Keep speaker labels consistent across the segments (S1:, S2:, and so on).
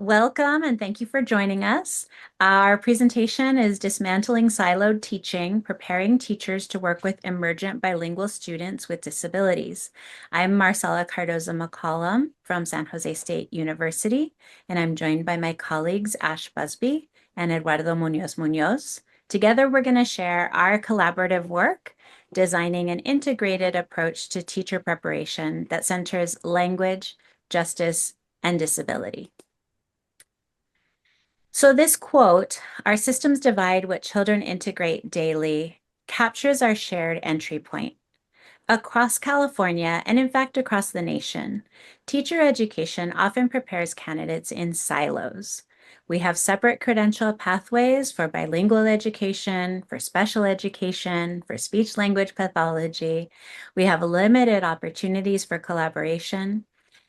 S1: Welcome and thank you for joining us. Our presentation is Dismantling Siloed Teaching, Preparing Teachers to Work with Emergent Bilingual Students with Disabilities. I'm Marcella Cardoza McCollum from San Jose State University, and I'm joined by my colleagues Ash Busby and Eduardo Muñoz-Muñoz. Together, we're going to share our collaborative work designing an integrated approach to teacher preparation that centers language, justice, and disability. So this quote, "Our systems divide what children integrate daily," captures our shared entry point. Across California, and in fact across the nation, teacher education often prepares candidates in silos. We have separate credential pathways for bilingual education, for special education, for speech language pathology. We have limited opportunities for collaboration.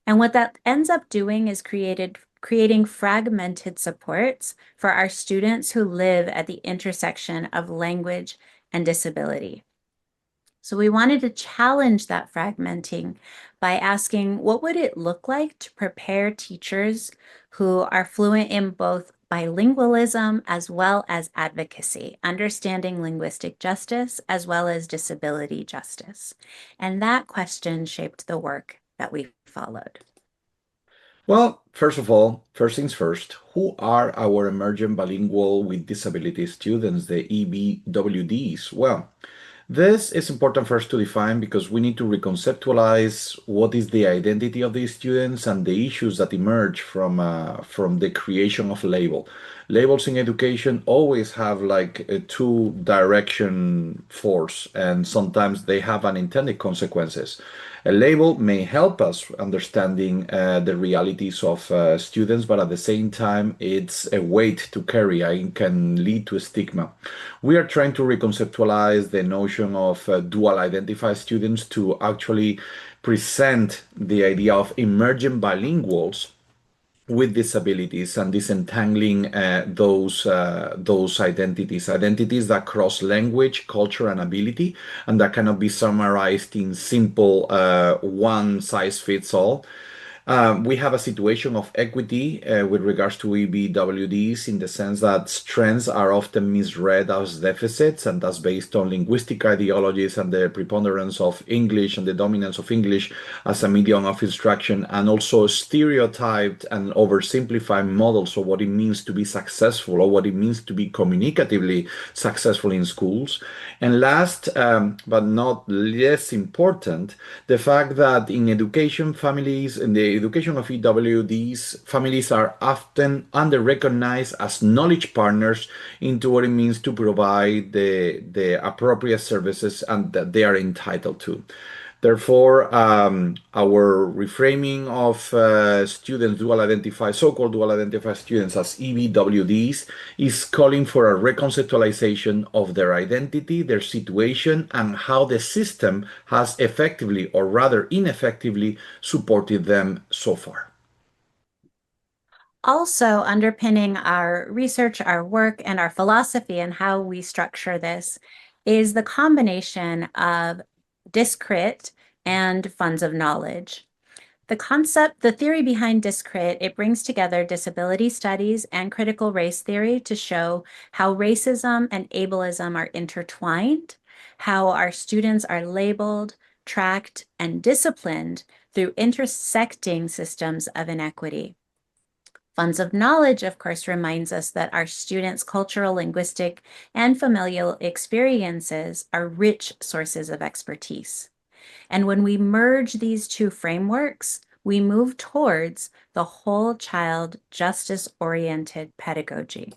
S1: And what that ends up doing is creating fragmented supports for our students who live at the intersection of language and disability. So we wanted to challenge that fragmenting by asking, what would it look like to prepare teachers who are fluent in both bilingualism as well as advocacy, understanding linguistic justice as well as disability justice? And that question shaped the work that we followed.
S2: Well, first of all, first things first, who are our emergent bilingual with disability students, the EBWDs? Well, this is important for us to define because we need to reconceptualize what is the identity of these students and the issues that emerge from the creation of label. Labels in education always have like a two direction force, and sometimes they have unintended consequences. A label may help us understanding the realities of students, but at the same time, it's a weight to carry and can lead to a stigma. We are trying to reconceptualize the notion of dual identified students to actually present the idea of emergent bilinguals with disabilities and disentangling those identities that cross language, culture, and ability, and that cannot be summarized in simple one size fits all. We have a situation of equity with regards to EBWDs in the sense that strengths are often misread as deficits, and that's based on linguistic ideologies and the preponderance of English and the dominance of English as a medium of instruction, and also stereotyped and oversimplified models of what it means to be successful or what it means to be communicatively successful in schools. And last, but not less important, the fact that in education, families, in the education of EWDs, families are often under-recognized as knowledge partners into what it means to provide the appropriate services and that they are entitled to. Therefore, our reframing of students, so-called dual identified students as EBWDs is calling for a reconceptualization of their identity, their situation, and how the system has effectively, or rather ineffectively, supported them so far.
S1: Also underpinning our research, our work, and our philosophy and how we structure this is the combination of DisCrit and funds of knowledge. The theory behind DisCrit, it brings together disability studies and critical race theory to show how racism and ableism are intertwined, how our students are labeled, tracked, and disciplined through intersecting systems of inequity. Funds of knowledge, of course, reminds us that our students' cultural, linguistic, and familial experiences are rich sources of expertise. And when we merge these two frameworks, we move towards the whole child justice-oriented pedagogy.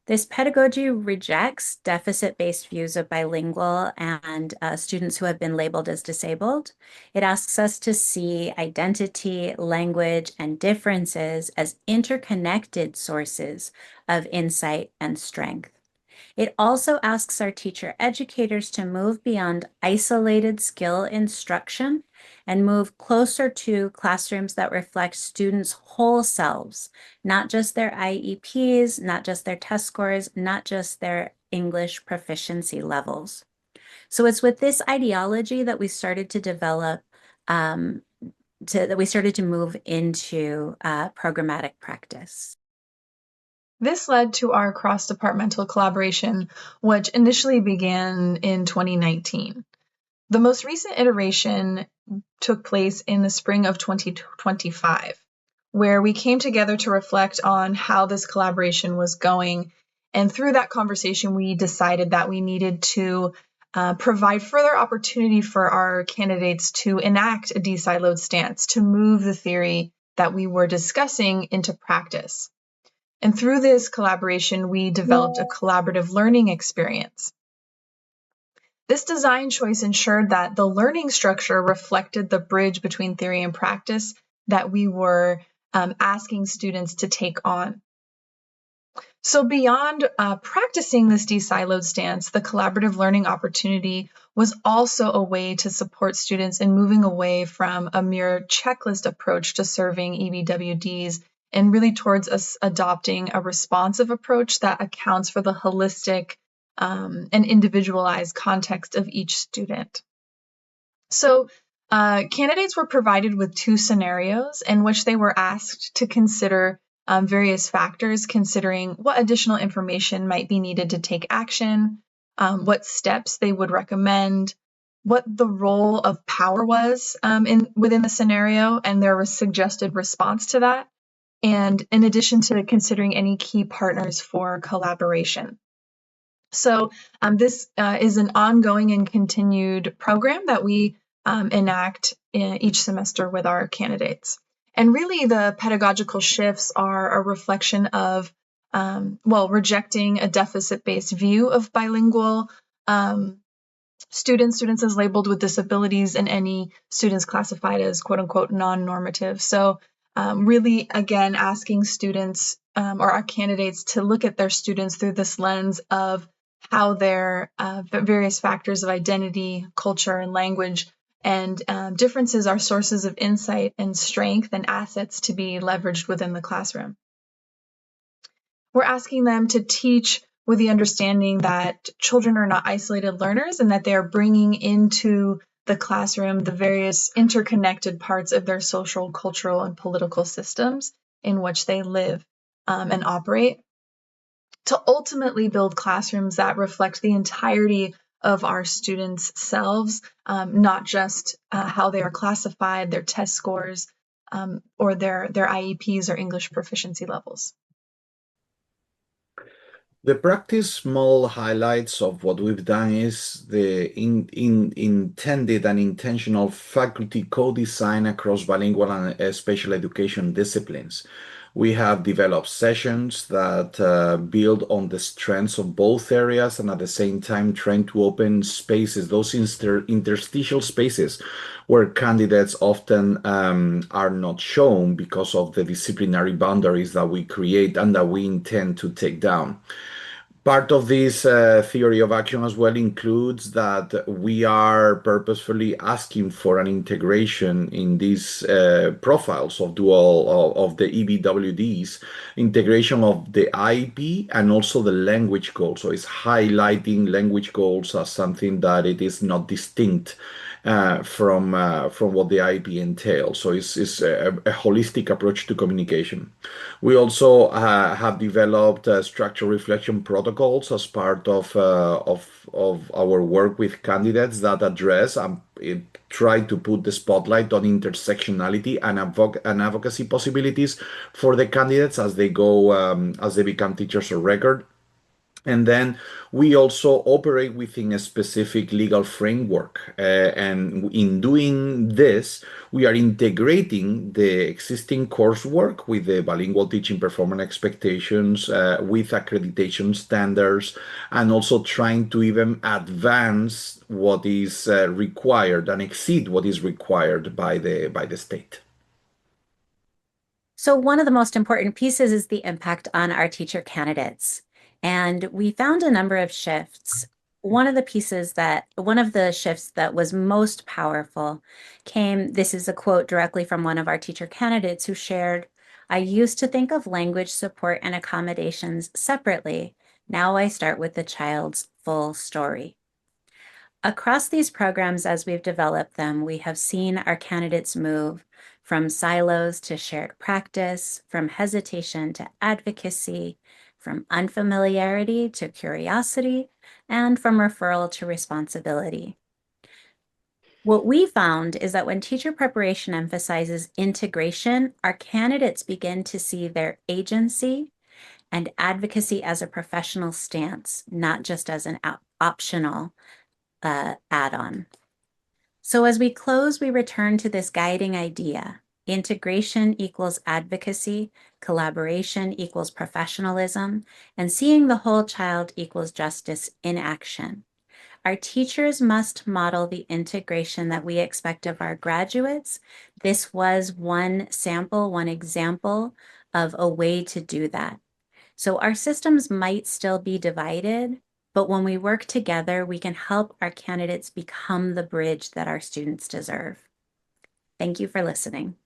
S1: This pedagogy rejects deficit-based views of bilingual and students who have been labeled as disabled. It asks us to see identity, language, and differences as interconnected sources of insight and strength. It also asks our teacher educators to move beyond isolated skill instruction and move closer to classrooms that reflect students' whole selves, not just their IEPs, not just their test scores, not just their English proficiency levels. So it's with this ideology that we started to develop that we started to move into programmatic practice.
S3: This led to our cross-departmental collaboration, which initially began in 2019. The most recent iteration took place in the spring of 2025, where we came together to reflect on how this collaboration was going. And through that conversation, we decided that we needed to provide further opportunity for our candidates to enact a de-siloed stance, to move the theory that we were discussing into practice. And through this collaboration, we developed a collaborative learning experience. This design choice ensured that the learning structure reflected the bridge between theory and practice that we were asking students to take on. So beyond practicing this de-siloed stance, the collaborative learning opportunity was also a way to support students in moving away from a mere checklist approach to serving EBWDs and really towards us adopting a responsive approach that accounts for the holistic and individualized context of each student. So candidates were provided with 2 scenarios in which they were asked to consider various factors, considering what additional information might be needed to take action, what steps they would recommend, what the role of power was within the scenario, and their suggested response to that, and in addition to considering any key partners for collaboration. So this is an ongoing and continued program that we enact each semester with our candidates. And really the pedagogical shifts are a reflection of, rejecting a deficit-based view of bilingual students as labeled with disabilities, and any students classified as quote unquote non-normative. So really, again, asking students or our candidates to look at their students through this lens of how their various factors of identity, culture, and language and differences are sources of insight and strength and assets to be leveraged within the classroom. We're asking them to teach with the understanding that children are not isolated learners and that they are bringing into the classroom the various interconnected parts of their social, cultural, and political systems in which they live and operate, to ultimately build classrooms that reflect the entirety of our students' selves, not just how they are classified, their test scores, or their IEPs or English proficiency levels.
S2: The practice model highlights of what we've done is the intended and intentional faculty co-design across bilingual and special education disciplines. We have developed sessions that build on the strengths of both areas and at the same time trying to open spaces, those interstitial spaces where candidates often are not shown because of the disciplinary boundaries that we create and that we intend to take down. Part of this theory of action as well includes that we are purposefully asking for an integration in these profiles of of the EBWDs, integration of the IEP and also the language goals. So it's highlighting language goals as something that it is not distinct from what the IEP entails. So it's a holistic approach to communication. We also have developed structural reflection protocols as part of our work with candidates that address and try to put the spotlight on intersectionality and advocacy possibilities for the candidates as they go as they become teachers of record. And then we also operate within a specific legal framework. And in doing this, we are integrating the existing coursework with the bilingual teaching performance expectations, with accreditation standards, and also trying to even advance what is required and exceed what is required by the state.
S1: So one of the most important pieces is the impact on our teacher candidates. And we found a number of shifts. One of the shifts that was most powerful this is a quote directly from one of our teacher candidates who shared, "I used to think of language support and accommodations separately. Now I start with the child's full story." Across these programs, as we've developed them, we have seen our candidates move from silos to shared practice, from hesitation to advocacy, from unfamiliarity to curiosity, and from referral to responsibility. What we found is that when teacher preparation emphasizes integration, our candidates begin to see their agency and advocacy as a professional stance, not just as an optional add-on. So as we close, we return to this guiding idea. Integration equals advocacy, collaboration equals professionalism, and seeing the whole child equals justice in action. Our teachers must model the integration that we expect of our graduates. This was one sample, one example of a way to do that. So our systems might still be divided, but when we work together, we can help our candidates become the bridge that our students deserve. Thank you for listening.